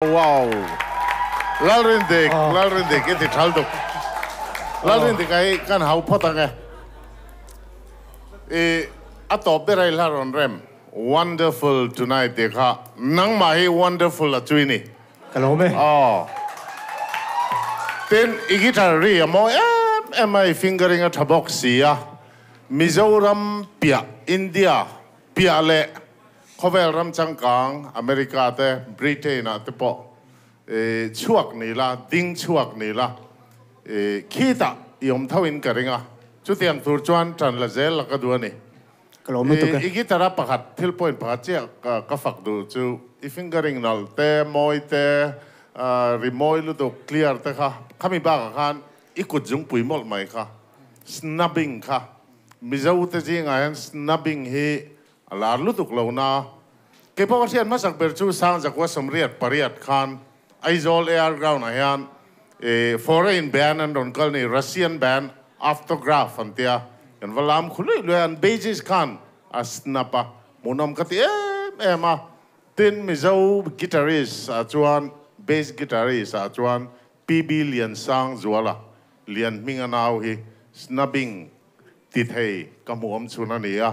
Wow. Lalrinde ke ti thaldo. Lalrinde kai kan hau phota ke. Atop berai laron rem. Wonderful tonight dekha. Nang mahi wonderful achuini. Kalau me. Oh. Then guitar ri mo am I fingering a taboxia. Mizoram pia India pia le. Khovel ram changkang America te Britain te po chuak ni la ding chuak ni la kita yom thawin karinga chu tiang tur chuan tran la zel la ka du ni kalau me to ka igitara pakhat thil point pakhat che ka fak du chu fingering nal te moi te remoi lu to clear te kha khami ba ka khan ikut jung pui mol mai kha snubbing kha mizau te ji ngai snubbing hi alar lutuk lo na ke pawasian masak berchu sang jakwa somriat pariat khan aizol air ground ayan foreign band and onkal ni Russian band Autograph antia yan walam khului luan basis khan asnapa monom kati ema tin mizau guitarist chuan bass guitarist chuan PB เลียนสร้างจัวละเลียนมิงอนาวฮีสนาบิงติดเฮกำหัวมชุนันนี่อะ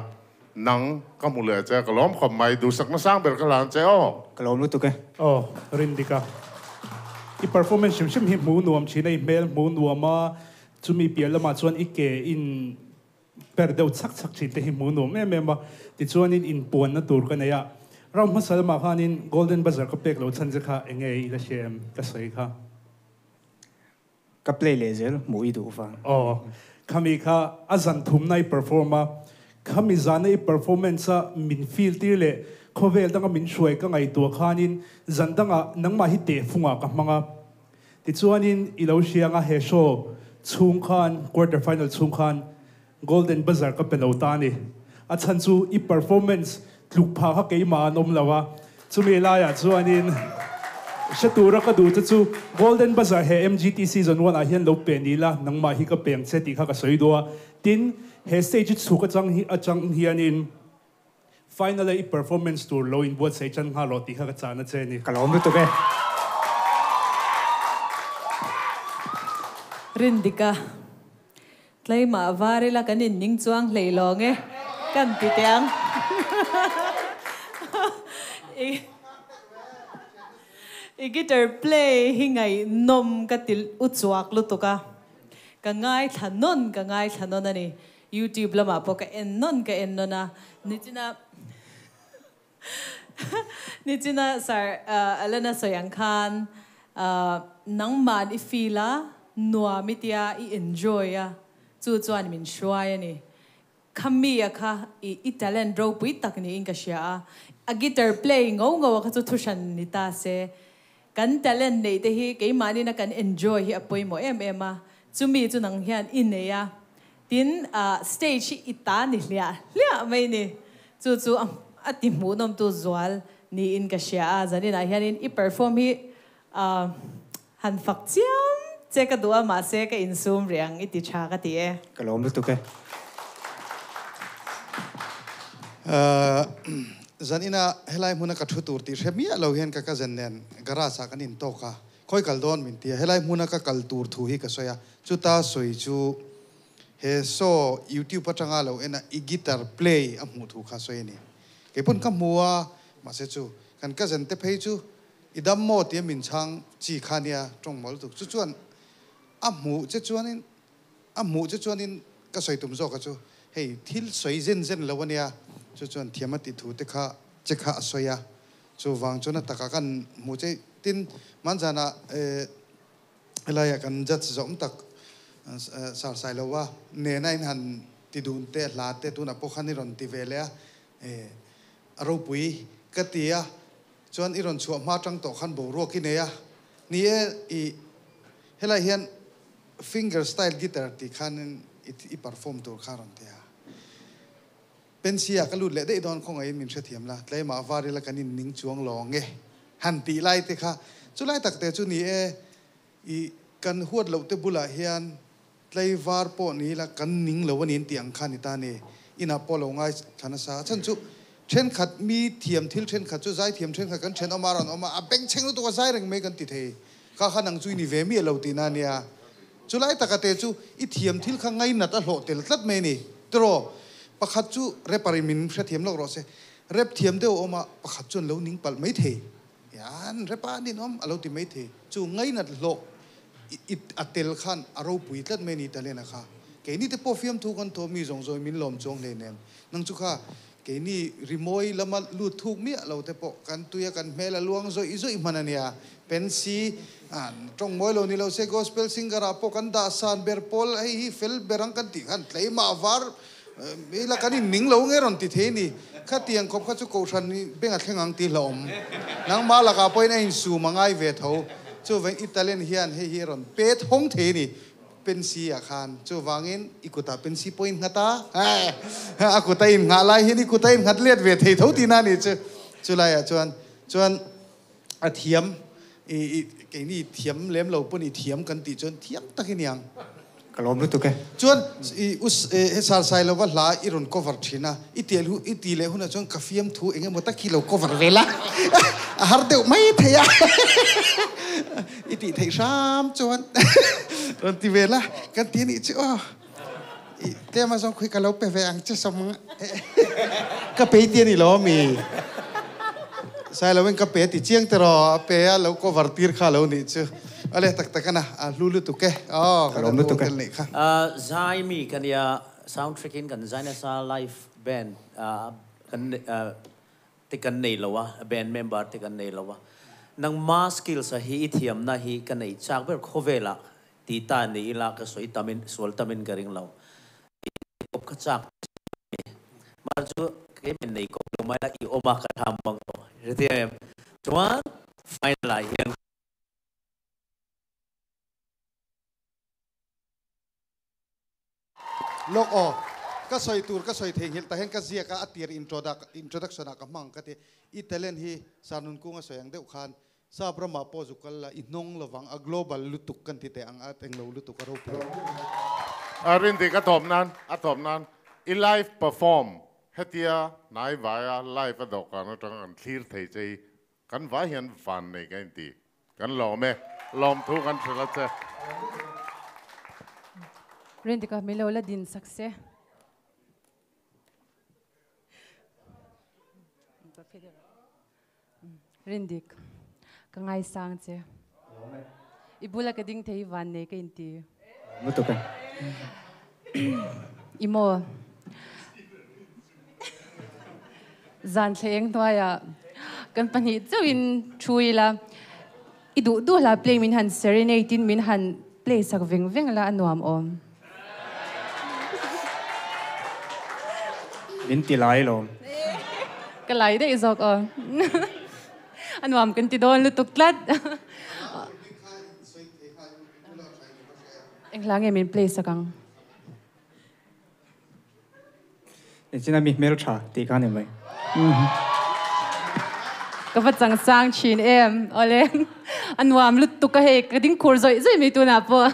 นังกำหัวเลยเจ้ากล้อมขมไม่ดูสักมาสร้างเบอร์กลางเจ้ากล้อมรู้ตัวกันรินดิกาอี performance ชิมหิมูนวมชีในเมลมูนวมมาจุมีเปียละมาชวนอีเกอินเปิดเดาสักชินแต่หิมูนวมแม่มาติชวนอินปวนนั่นตัวกันเนี่ยเรามาสารมาขานิน Golden Bazaar ก็เป็กเราชันจะค่ะเองไงละเชมก็สวยค่ะก็เพลย์เลเซอร์มูอีดูฟังขามีค่ะอาจารย์ทุ่มใน performa ขามีจานใน performance มิน feel ที่เลยเขาเวลตั้งมินช่วยก็ไงตัวขานินจันตั้งนังมาฮิตเตฟุงกับมังติชวนอินอีเราเชียงเฮโชชุงขัน quarter final ชุงขัน Golden Bazaar ก็เป็นเราตานี่อาจารย์จูอี performance ลูกพาเขาเกี่ยมานมแล้ววะจูมีลายชวนอินเชตูรักก็ดูจะจู Golden Bazaar เฮ MGT season 1เห็นเราเป็นนี่ละนังมาฮิก็เป็นเซติเขาก็สวยดัวทินเฮสเตจสุกจังเฮียนิน finally performance tour low in both say chan ha roti kha chana cheni กล้อมรู้ตัวกันรินดิกาเลยมาวาริละกันนินนิ่งจวงเลยลองเอกันติเตียงอีกิตาร์เพลย์หิงไงนมกติลอุจวักลุตุกะกังไงถนนกังไงถนนนั่นนี่ YouTube ละมาพอกะเอ็นนนกะเอ็นนนะนี่จินะสาอะไรนะสยังคันนังมันอีฟีละนัวมิตยาอี enjoy อะจู่จวนมินช่วยนี่คำมีอะค่ะอีทาเลนต์เราปุยตักนี่อิงกษยาอะกีตาร์เพลย์งงว่าเขาจะทุชันนิตาเซกันทาเลนต์นี่แต่ฮีกี่มานี่นะกัน enjoy ฮีอปุยโมมาจู่มีจู่นังเฮียนอินเนี่ยทินstage อีตานี่เลียไม่นี่จู่อะติมูนมตัวจวลนี่อินกษยาจันนี่นะเฮียนอี perform ฮีหันฝักเจียมเจ้าก็ดูว่ามาเสกอินซูมเรียงอิติชากติเอกล้อมรู้ตัวกันจันอินะเฮลัยมุนักชุดตูร์ตีเชมีเราเห็นกับจันเนนกระสากันอินโตกะค่อยกัลดอนมินตีเฮลัยมุนักกัลตูร์ทูฮิกสอยจุตาสวยจูเฮโซ YouTube ปัจจังเราเอ็นอีกีตาร์เพลย์อัมหูทูข้าสอยนี่เก็บปุ่นคำมัวมาเสจูกันกับจันเตเพย์จูอีดัมโมตีมินช่างจีคานียจงมอลตุกจุจวนอัมหูจะจวนนินอัมหูจะจวนนินก็สวยตุ่มโจก็จูเฮ้ยทิลสวยเจนแล้ววันเนี้ยจุจวนเทียมติถูเตค่ะจะข้าสวยจูวางจวนตะกันหมูเจตินมันจะน่ะอะไรกันจัดสมตักสารสายแล้วว่าเนนัยหันติดูนเตลาเตตุนับพวกขันนิรอนติเวเลียรูปุยกติยาจวนอีรอนชัวมาจังโตขันโบรัวกินเนียนี่อีเฮลัยเฮียนฟิงเกอร์สไตล์กีตาร์ที่ขันอีเปอร์ฟอร์มตัวขารอนเตียเป็นเสียกันลุดเลยได้ดอนของไอ้มินเสียเทียมละเลยมาวาริละกันนิ่งจวงลองเงหันตีไล่เตะค่ะจุไล่ตักเตะจุนี่อีกันหวดเหล่าเตบุละเฮียนเลยวาร์ปนี้ละกันนิ่งเหล่าวันนี้เตียงขันนิตาเนอินาปอลงไงชนะซาฉันจุเช่นขัดมีเทียมทิลเช่นขัดจุใจเทียมเช่นขัดกันเช่นออกมาร้อนออกมาเบ่งเช่นรู้ตัวใจเร่งไม่กันติดเฮข้าขันังจุยนี่เวมีเหล่าตีนาเนียจุไล่ตะกะเตจุอีเทียมทิลข้างไงนัดอะโหลเตลตัดเมนี่ตรอปะขัดจุเรปาริมินเสียเทียมลอกรอเซเรปเทียมเดียวออกมาปะขัดจุนเหล่านิ่งปัลไม่เทยันเรปานี่น้อมเหล่าตีไม่เทจุไงนัดโลอิดอัตเตลขันอารมณ์ปุยตัดเมนี่ตะเลนะคะเกนี่เตปอฟิมทุกันโทมีจงจอยมินลมจงเลเนมนังจุข้าเกนี่รีโมยละมาลูดทุกเมียเราเตปอกันตุยกันเมลลวงจอยมันเนี่ยเป็นสีตรงมวยเรานี่เราเซกอสเปลซิงกราปอกันดาซานเบอร์พอลไอ้ฟิลเบรังกันติกันเลยมาวาร์เวลากันนี่นิ่งเราเงี้ยรอนติเทนี่ข้าเตียงคบข้าจุกโกชันนี่เป็นอะไรงังตีลมนังมาละกาปอยในสูมังไอเวทเอาจู่เวงอิตาเลียนเฮียนเฮียรอนเป็ดห้องเทนี่เป็นสีอาคารจู่วางเงินอีกุตาเป็นสีพอยน์งาตาอากุตาอินงาลายเฮียนี่กุตาอินงัดเลียดเวทเท่าที่นั่นนี่จู่ไรจวนอาเทียมไอ้นี่เทียมเลี้ยมเราปุ่นอีเทียมกันติจนเทียมตะกี้ยัง ก็ลมรู้ตัวแก จวนอุสสารไซเราว่าลาอีรอน cover ทีนะอีเตียลูอีตีเลยหุ่นจวนกาแฟมทูเองหมดตะกี้เรา cover เวลาหาเดียวไม่เทียอีตีเทียซ้ำจวนตอนที่เวลากันทีนี้จ้าเตี้ยมาส่งคุยกับเราไปแหวงจะสมก็ไปเตี้ยนี่เรามีใช่เราเป็นกระเป๋ติเจียงแต่รอเป๋เราก็วาร์ตีร์ข้าเรานี่จ้ะอะไรตักกันนะลูตุกแกอ๋อก็ลมลูตุกแกนี่ค่ะใจมีกันยา soundtracking กันใจเนี่ยซา live band กันติกันในละวะ band member ติกันในละวะนัง mass skills ฮีอิธิยมนะฮีกันในจากแบบโคเวล่ะตีตานี่ละก็สวยตามินสวยตามินกระริงเรากบขจักมาจูเก็บในกบลงมาละอีโอมากระทำบังเรื่องที่จวนไฟล์ละยังโลกอก็สวยตูร์ก็สวยเทียงหิลแต่เห็นก็เสียก็อัดเตียร์introduction กับมังก็ที่อีเทเลนฮีสานุนกุ้งก็สวยอย่างเดียวกันซาบรามาโพจุกัลละอินงระวังa global ลุตุกกันที่แต่อังอัดเองเราลุตุกเราเปล่ารินติกระถมนั้นอีไลฟ์เปอร์ฟอร์มเฮตียนายว่าไลฟ์ดอกกันจังกันคลีร์ไทยใจกันว่าเห็นฟันในกันตีกันหล่อไหมลอมทุกันสุดละเจ้เรนติกาไม่เล่าละดินสักเสียเรนดิกก็ไงสังเจ้อีบุลกระดิ่งเทวันเนกันตีรู้ตัวแกอีโมจันเชียงตัวอ่ะกันปนิดเจ้าอินช่วยละอีดูละเพลงมินหัน serenade มินหันเพลงสักเวงละอันนวมอมมินตีไล่ลมก็ไล่ได้อีกอ่ะอันวมกันติโดนลุตุกลัดเอ็งหลังยังมีเพลงสักครั้งนี่ฉันมีเมลชาตีกันยังไงก็ว่าจังสร้างชินเอ็มอะไรอันวามลุตุกก็เฮกระดิ่งคูร์ซอยไม่ตัวนับปะ